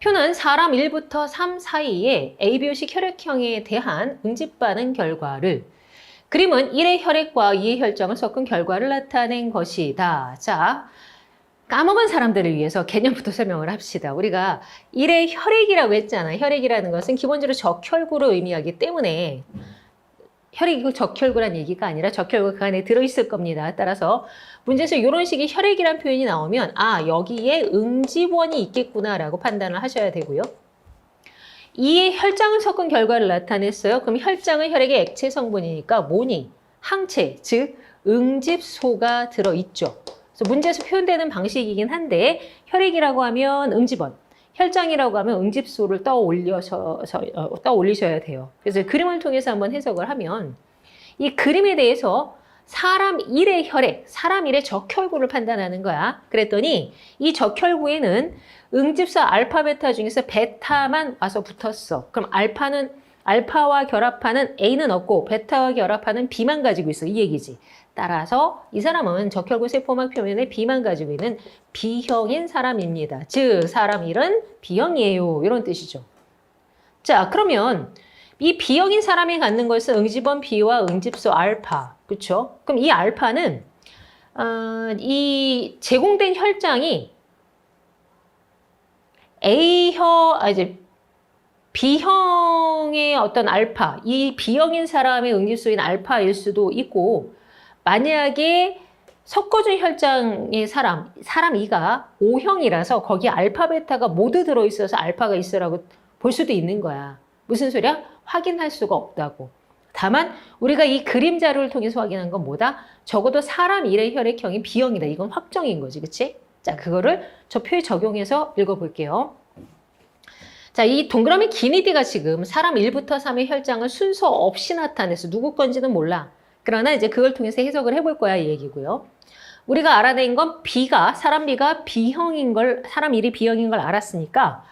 표는 사람 1부터 3 사이에 ABO식 혈액형에 대한 응집 반응 결과를 그림은 1의 혈액과 2의 혈장을 섞은 결과를 나타낸 것이다. 자, 까먹은 사람들을 위해서 개념부터 설명을 합시다. 우리가 1의 혈액이라고 했잖아. 혈액이라는 것은 기본적으로 적혈구를 의미하기 때문에 혈액이고 적혈구란 얘기가 아니라 적혈구가 그 안에 들어있을 겁니다. 따라서 문제에서 이런 식의 혈액이란 표현이 나오면 아, 여기에 응집원이 있겠구나라고 판단을 하셔야 되고요. 2의 혈장을 섞은 결과를 나타냈어요. 그럼 혈장은 혈액의 액체 성분이니까 뭐니? 항체, 즉 응집소가 들어있죠. 그래서 문제에서 표현되는 방식이긴 한데 혈액이라고 하면 응집원, 혈장이라고 하면 응집소를 떠올리셔야 돼요. 그래서 그림을 통해서 한번 해석을 하면 이 그림에 대해서 사람 1의 혈액, 사람 1의 적혈구를 판단하는 거야. 그랬더니 이 적혈구에는 응집소 알파, 베타 중에서 베타만 와서 붙었어. 그럼 알파와 결합하는 A는 없고 베타와 결합하는 B만 가지고 있어. 이 얘기지. 따라서 이 사람은 적혈구 세포막 표면에 B만 가지고 있는 B형인 사람입니다. 즉 사람 1은 B형이에요. 이런 뜻이죠. 자, 그러면 이 B형인 사람이 갖는 것은 응집원 B와 응집소 알파. 그렇죠? 그럼 이 알파는 이 제공된 혈장이 B형의 어떤 알파, 이 B형인 사람의 응집소인 알파일 수도 있고, 만약에 섞어준 혈장의 사람 2가 O형이라서 거기에 알파, 베타가 모두 들어있어서 알파가 있어라고 볼 수도 있는 거야. 무슨 소리야? 확인할 수가 없다고. 다만 우리가 이 그림 자료를 통해서 확인한 건 뭐다? 적어도 사람 1의 혈액형이 B형이다. 이건 확정인 거지, 그치? 자, 그거를 저 표에 적용해서 읽어볼게요. 자, 이 동그라미 기니디가 지금 사람 1부터 3의 혈장을 순서 없이 나타내서 누구 건지는 몰라. 그러나 이제 그걸 통해서 해석을 해볼 거야, 이 얘기고요. 우리가 알아낸 건 사람 B가 B형인 걸, 사람 1이 B형인 걸 알았으니까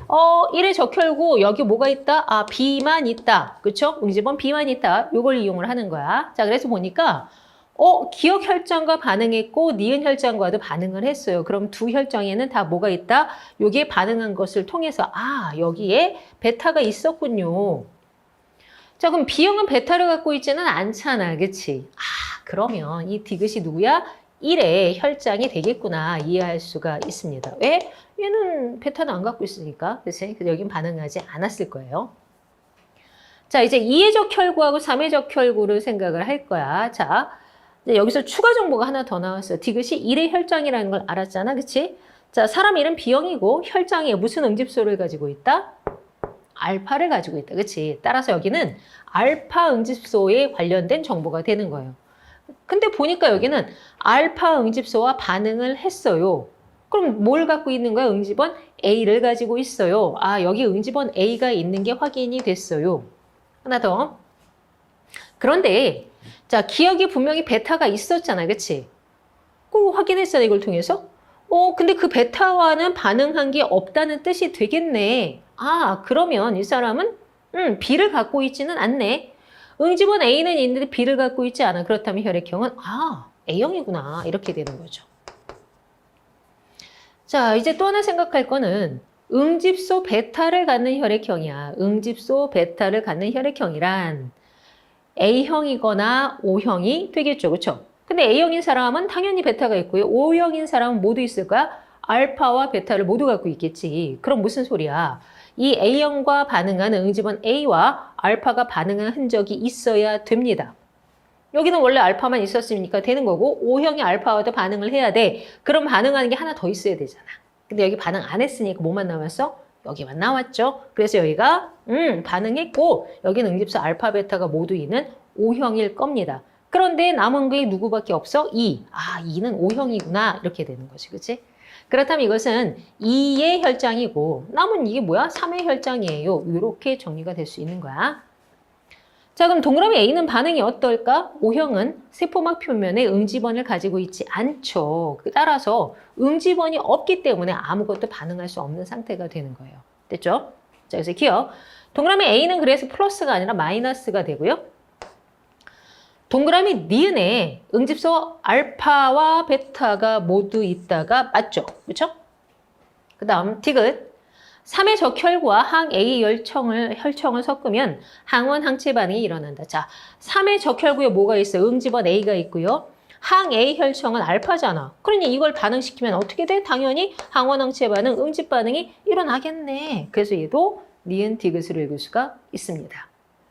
1의 적혈구 여기 뭐가 있다? 아, B만 있다. 그쵸? 응집원 B만 있다. 요걸 이용을 하는 거야. 자, 그래서 보니까 기억 혈장과 반응했고 니은 혈장과도 반응을 했어요. 그럼 두 혈장에는 다 뭐가 있다? 여기에 반응한 것을 통해서 아, 여기에 베타가 있었군요. 자, 그럼 B형은 베타를 갖고 있지는 않잖아. 그치? 아, 그러면 이 디귿이 누구야? 1의 혈장이 되겠구나. 이해할 수가 있습니다. 왜? 얘는 베타는 안 갖고 있으니까. 그치? 그래서 여긴 반응하지 않았을 거예요. 자, 이제 2의 적혈구하고 3의 적혈구를 생각을 할 거야. 자, 이제 여기서 추가 정보가 하나 더 나왔어요. 디귿이 1의 혈장이라는 걸 알았잖아. 그치? 자, 사람 1은 B형이고 혈장에 무슨 응집소를 가지고 있다? 알파를 가지고 있다. 그치? 따라서 여기는 알파 응집소에 관련된 정보가 되는 거예요. 근데 보니까 여기는 알파 응집소와 반응을 했어요. 그럼 뭘 갖고 있는 거야? 응집원 A를 가지고 있어요. 아, 여기 응집원 A가 있는 게 확인이 됐어요. 하나 더. 그런데 자, 기억이 분명히 베타가 있었잖아. 그치? 꼭 확인했잖아. 이걸 통해서. 근데 그 베타와는 반응한 게 없다는 뜻이 되겠네. 아, 그러면 이 사람은 B를 갖고 있지는 않네. 응집원 A는 있는데 B를 갖고 있지 않아. 그렇다면 혈액형은 A형이구나. 이렇게 되는 거죠. 자, 이제 또 하나 생각할 거는 응집소 베타를 갖는 혈액형이야. 응집소 베타를 갖는 혈액형이란 A형이거나 O형이 되겠죠. 그렇죠? 근데 A형인 사람은 당연히 베타가 있고요. O형인 사람은 모두 있을 거야. 알파와 베타를 모두 갖고 있겠지. 그럼 무슨 소리야? 이 A형과 반응하는 응집원 A와 알파가 반응한 흔적이 있어야 됩니다. 여기는 원래 알파만 있었으니까 되는 거고 O형이 알파와도 반응을 해야 돼. 그럼 반응하는 게 하나 더 있어야 되잖아. 근데 여기 반응 안 했으니까 뭐만 남았어? 여기만 나왔죠. 그래서 여기가 반응했고 여기는 응집소 알파, 베타가 모두 있는 O형일 겁니다. 그런데 남은 게 누구밖에 없어? 2. 아, 2는 O형이구나. 이렇게 되는 거지. 그치? 그렇다면 이것은 2의 혈장이고 남은 이게 뭐야? 3의 혈장이에요. 이렇게 정리가 될 수 있는 거야. 자, 그럼 동그라미 A는 반응이 어떨까? O형은 세포막 표면에 응집원을 가지고 있지 않죠. 따라서 응집원이 없기 때문에 아무것도 반응할 수 없는 상태가 되는 거예요. 됐죠? 자, 그래서 기억. 동그라미 A는 그래서 플러스가 아니라 마이너스가 되고요. 동그라미 니은에 응집소 알파와 베타가 모두 있다가 맞죠? 그렇죠? 그 다음 디귿. 3의 적혈과 항 A 혈청을 섞으면 항원 항체 반응이 일어난다. 자, 3의 적혈구에 뭐가 있어요? 응집원 A가 있고요. 항 A 혈청은 알파잖아. 그러니 이걸 반응시키면 어떻게 돼? 당연히 항원 항체 반응, 응집 반응이 일어나겠네. 그래서 얘도 니은 디귿으로 읽을 수가 있습니다.